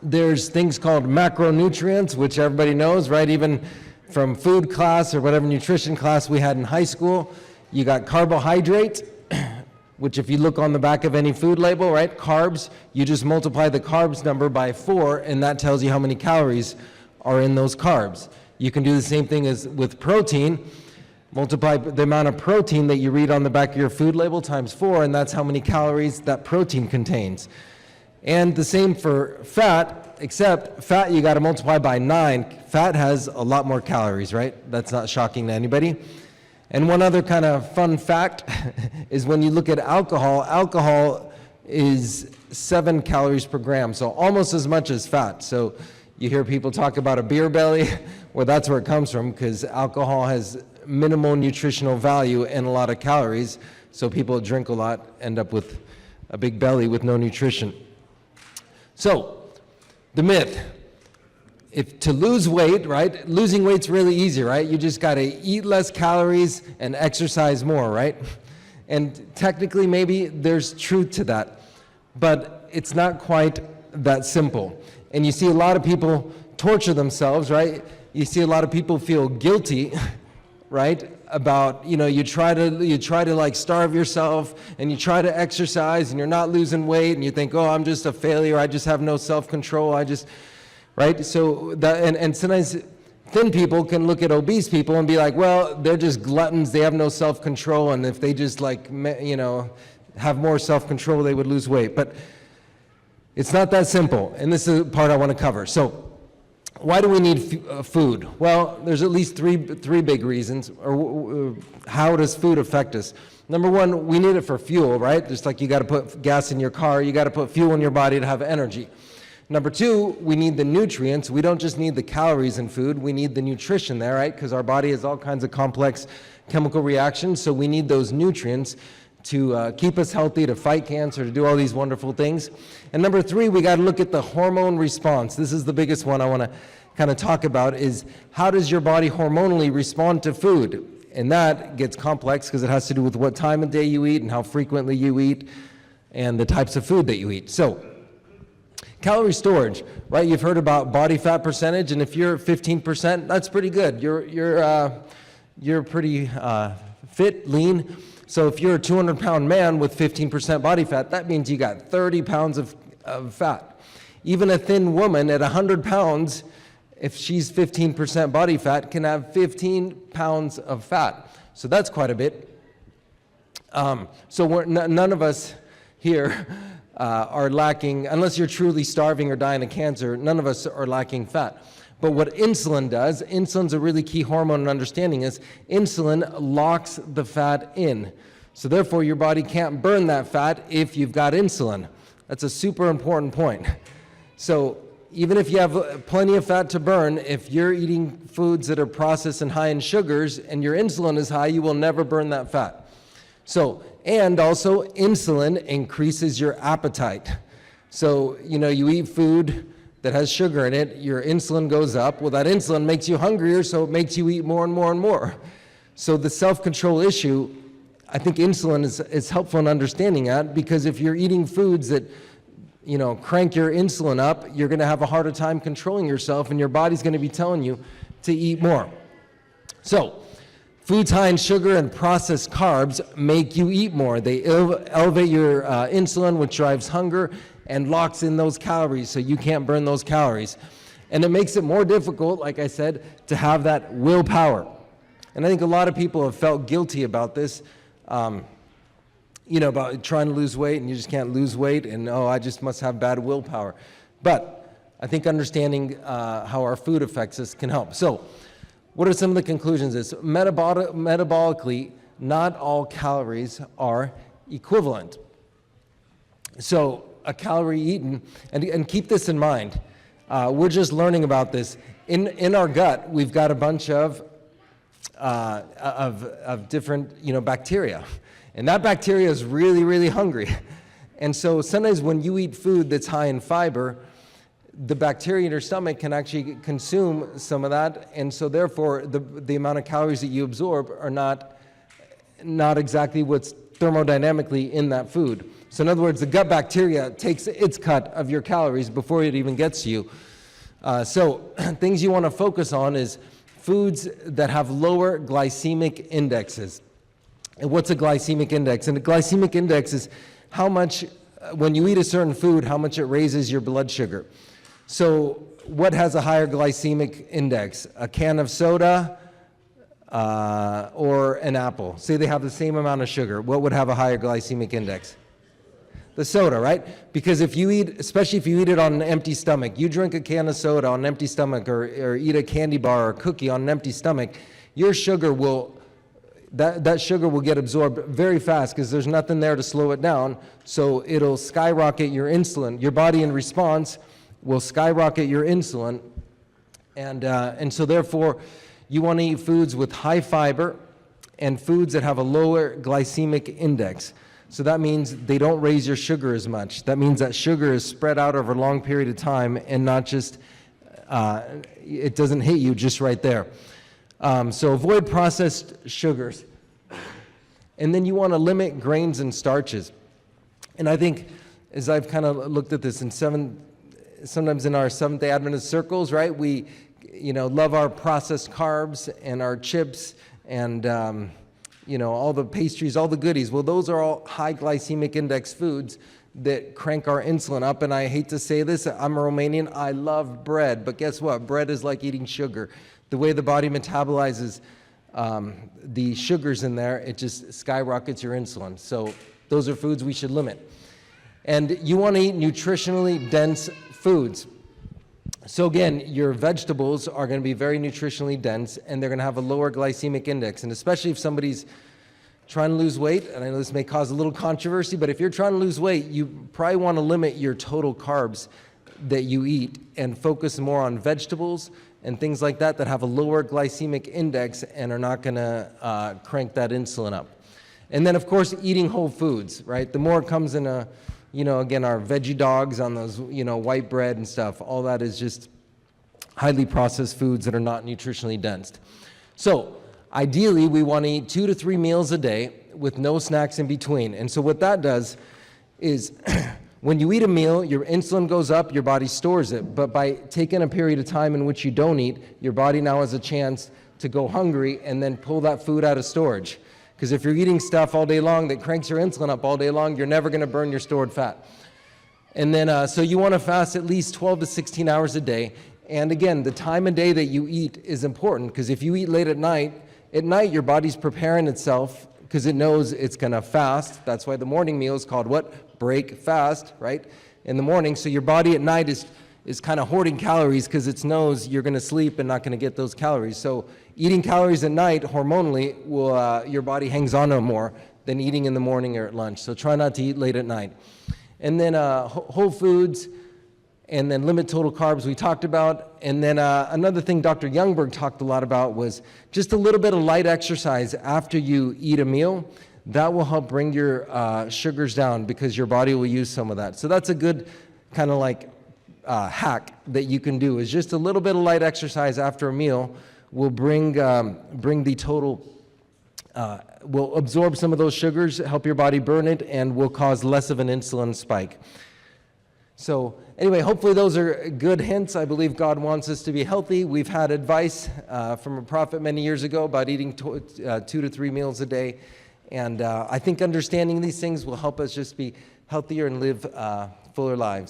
There's things called macronutrients, which everybody knows, right? Even from food class or whatever nutrition class we had in high school. You got carbohydrate, which if you look on the back of any food label, right, carbs, you just multiply the carbs number by 4, and that tells you how many calories are in those carbs. You can do the same thing as with protein. Multiply the amount of protein that you read on the back of your food label times 4, and that's how many calories that protein contains. And the same for fat, except fat you got to multiply by 9. Fat has a lot more calories, right? That's not shocking to anybody. And one other kind of fun fact is when you look at alcohol, alcohol is 7 calories per gram, so almost as much as fat. So you hear people talk about a beer belly, well, that's where it comes from, because alcohol has minimal nutritional value and a lot of calories, so people that drink a lot end up with a big belly with no nutrition. So, the myth. If to lose weight, right? Losing weight's really easy, right? You just got to eat less calories and exercise more, right? And technically, maybe there's truth to that, but it's not quite that simple. And you see a lot of people torture themselves, right? You see a lot of people feel guilty, right? About, you try to like starve yourself and you try to exercise and you're not losing weight and you think, oh, I'm just a failure. I just have no self-control. Right? So that, and sometimes thin people can look at obese people and be like, well, they're just gluttons. They have no self-control. And if they just have more self-control, they would lose weight. But it's not that simple. And this is the part I want to cover. So why do we need food? Well, there's at least three big reasons. Or how does food affect us? Number one, we need it for fuel, right? Just like you got to put gas in your car, you got to put fuel in your body to have energy. Number two, we need the nutrients. We don't just need the calories in food, we need the nutrition there, right? Because our body has all kinds of complex chemical reactions, so we need those nutrients to keep us healthy, to fight cancer, to do all these wonderful things. And number three, we got to look at the hormone response. This is the biggest one I want to kind of talk about, is how does your body hormonally respond to food? And that gets complex because it has to do with what time of day you eat and how frequently you eat and the types of food that you eat. So, calorie storage, right? You've heard about body fat percentage, and if you're 15%, that's pretty good. You're pretty fit, lean. So if you're a 200-pound man with 15% body fat, that means you got 30 pounds of fat. Even a thin woman at 100 pounds, if she's 15% body fat, can have 15 pounds of fat. So that's quite a bit. So none of us here are lacking, unless you're truly starving or dying of cancer, none of us are lacking fat. But what insulin does, insulin's a really key hormone in understanding is, insulin locks the fat in. So therefore your body can't burn that fat if you've got insulin. That's a super important point. So even if you have plenty of fat to burn, if you're eating foods that are processed and high in sugars and your insulin is high, you will never burn that fat. So, and also insulin increases your appetite. So, you eat food that has sugar in it, your insulin goes up. Well, that insulin makes you hungrier, so it makes you eat more and more and more. So the self-control issue, I think insulin is helpful in understanding that, because if you're eating foods that, crank your insulin up, you're going to have a harder time controlling yourself, and your body's going to be telling you to eat more. So, foods high in sugar and processed carbs make you eat more. They elevate your insulin, which drives hunger and locks in those calories, so you can't burn those calories. And it makes it more difficult, like I said, to have that willpower. And I think a lot of people have felt guilty about this, about trying to lose weight, and you just can't lose weight, and I just must have bad willpower. But I think understanding how our food affects us can help. So, what are some of the conclusions? Is metabolically, not all calories are equivalent. So a calorie eaten, and keep this in mind, we're just learning about this. In our gut, we've got a bunch of different bacteria, and that bacteria is really, really hungry. And so sometimes when you eat food that's high in fiber, the bacteria in your stomach can actually consume some of that, and so therefore the amount of calories that you absorb are not exactly what's thermodynamically in that food. So in other words, the gut bacteria takes its cut of your calories before it even gets to you. So things you want to focus on is foods that have lower glycemic indexes. And what's a glycemic index? And a glycemic index is how much, when you eat a certain food, how much it raises your blood sugar. So what has a higher glycemic index? A can of soda or an apple? Say they have the same amount of sugar. What would have a higher glycemic index? The soda, right? Because if you eat, especially if you eat it on an empty stomach, you drink a can of soda on an empty stomach or eat a candy bar or cookie on an empty stomach, your sugar will, that sugar will get absorbed very fast because there's nothing there to slow it down. So it'll skyrocket your insulin. Your body in response will skyrocket your insulin. And so therefore, you want to eat foods with high fiber and foods that have a lower glycemic index. So that means they don't raise your sugar as much. That means that sugar is spread out over a long period of time and not just, it doesn't hit you just right there. So avoid processed sugars. And then you want to limit grains and starches. And I think, as I've kind of looked at this sometimes in our Seventh-day Adventist circles, right, we love our processed carbs and our chips and all the pastries, all the goodies. Well, those are all high glycemic index foods that crank our insulin up. And I hate to say this, I'm a Romanian, I love bread, but guess what? Bread is like eating sugar. The way the body metabolizes the sugars in there, it just skyrockets your insulin. So those are foods we should limit. And you want to eat nutritionally dense foods. So again, your vegetables are going to be very nutritionally dense, and they're going to have a lower glycemic index. And especially if somebody's trying to lose weight, and I know this may cause a little controversy, but if you're trying to lose weight, you probably want to limit your total carbs that you eat and focus more on vegetables and things like that that have a lower glycemic index and are not going to crank that insulin up. And then, of course, eating whole foods, right? The more it comes in a again, our veggie dogs on those, white bread and stuff, all that is just highly processed foods that are not nutritionally dense. So ideally, we want to eat 2 to 3 meals a day with no snacks in between. And so what that does is when you eat a meal, your insulin goes up, your body stores it. But by taking a period of time in which you don't eat, your body now has a chance to go hungry and then pull that food out of storage. Because if you're eating stuff all day long that cranks your insulin up all day long, you're never going to burn your stored fat. And then, so you want to fast at least 12 to 16 hours a day. And again, the time of day that you eat is important, because if you eat late at night your body's preparing itself because it knows it's going to fast. That's why the morning meal is called what? Break fast, right? In the morning. So your body at night is kind of hoarding calories because it knows you're going to sleep and not going to get those calories. So eating calories at night hormonally will your body hangs on to them more than eating in the morning or at lunch. So try not to eat late at night. And then whole foods, and then limit total carbs we talked about. And then another thing Dr. Youngberg talked a lot about was just a little bit of light exercise after you eat a meal. That will help bring your sugars down because your body will use some of that. So that's a good kind of like hack that you can do, is just a little bit of light exercise after a meal will bring the total, will absorb some of those sugars, help your body burn it, and will cause less of an insulin spike. So anyway, hopefully those are good hints. I believe God wants us to be healthy. We've had advice from a prophet many years ago about eating 2 to 3 meals a day. And I think understanding these things will help us just be healthier and live fuller lives.